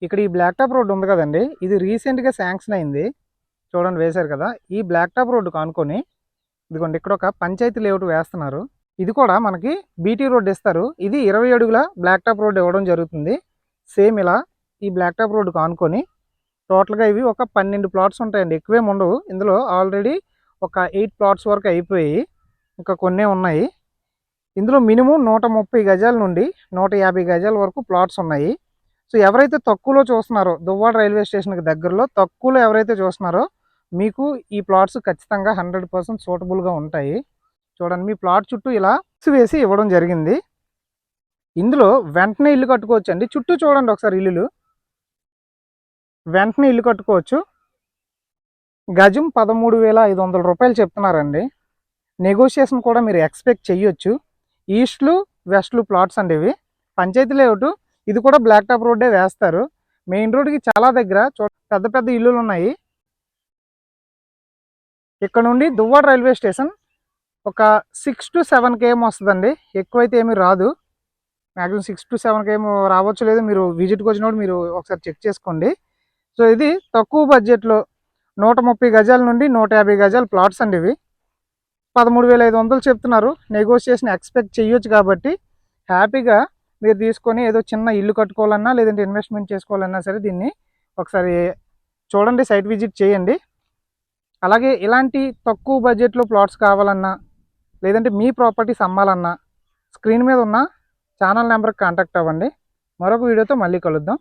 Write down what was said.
ఇక్కడ ఈ black top road ఉంది కదండి, ఇది రీసెంట్గా శాంక్షన్ అయింది. చూడండి వేశారు కదా. ఈ బ్లాక్ టాప్ రోడ్డు కానుకొని ఇదిగోండి ఇక్కడ ఒక పంచాయతీ లేఅవుట్ వేస్తున్నారు. ఇది కూడా మనకి బీటీ రోడ్ ఇస్తారు. ఇది 20 అడుగుల బ్లాక్ టాప్ రోడ్ ఇవ్వడం జరుగుతుంది. సేమ్ ఇలా ఈ బ్లాక్ టాప్ రోడ్డు కానుకొని టోటల్గా ఇవి ఒక 12 ప్లాట్స్ ఉంటాయండి, ఎక్కువేం ఉండవు. ఇందులో ఆల్రెడీ ఒక 8 ప్లాట్స్ వరకు అయిపోయి ఇంకా కొన్నే ఉన్నాయి. ఇందులో మినిమం 130 గజాల నుండి 150 గజాల వరకు ప్లాట్స్ ఉన్నాయి. సో ఎవరైతే తక్కువలో చూస్తున్నారో, దువ్వాడ రైల్వే స్టేషన్కి దగ్గరలో తక్కువలో ఎవరైతే చూస్తున్నారో మీకు ఈ ప్లాట్స్ ఖచ్చితంగా 100% సూటబుల్గా ఉంటాయి. చూడండి మీ ప్లాట్ చుట్టూ ఇలా వేసి ఇవ్వడం జరిగింది. ఇందులో వెంటనే ఇల్లు కట్టుకోవచ్చు అండి. చుట్టూ చూడండి ఒకసారి ఇల్లులు, వెంటనే ఇల్లు కట్టుకోవచ్చు. గజం 13,500 రూపాయలు చెప్తున్నారండి. నెగోషియేషన్ కూడా మీరు ఎక్స్పెక్ట్ చెయ్యొచ్చు. ఈస్ట్లు వెస్ట్లు ప్లాట్స్ అండి ఇవి. పంచాయతీ లేఅవుట్, ఇది కూడా బ్లాక్ టాప్ రోడ్డే వేస్తారు. మెయిన్ రోడ్కి చాలా దగ్గర పెద్ద పెద్ద ఇల్లులు ఉన్నాయి. ఇక్కడ నుండి దువ్వాడ రైల్వే స్టేషన్ ఒక 6 to 7 km వస్తుందండి, ఎక్కువైతే ఏమీ రాదు. మ్యాక్సిమం 6 to 7 km రావచ్చు, లేదు మీరు విజిట్కి వచ్చినప్పుడు మీరు ఒకసారి చెక్ చేసుకోండి. సో ఇది తక్కువ బడ్జెట్లో 130 గజాల నుండి 150 గజాల ప్లాట్స్ అండి ఇవి. 13,500 చెప్తున్నారు. నెగోషియేషన్ ఎక్స్పెక్ట్ చేయొచ్చు కాబట్టి హ్యాపీగా మీరు తీసుకొని ఏదో చిన్న ఇల్లు కట్టుకోవాలన్నా లేదంటే ఇన్వెస్ట్మెంట్ చేసుకోవాలన్నా సరే దీన్ని ఒకసారి చూడండి, సైట్ విజిట్ చేయండి. అలాగే ఇలాంటి తక్కువ బడ్జెట్లో ప్లాట్స్ కావాలన్నా లేదంటే మీ ప్రాపర్టీస్ అమ్మాలన్నా స్క్రీన్ మీద ఉన్న ఛానల్ నెంబర్కి కాంటాక్ట్ అవ్వండి. మరొక వీడియోతో మళ్ళీ కలుద్దాం.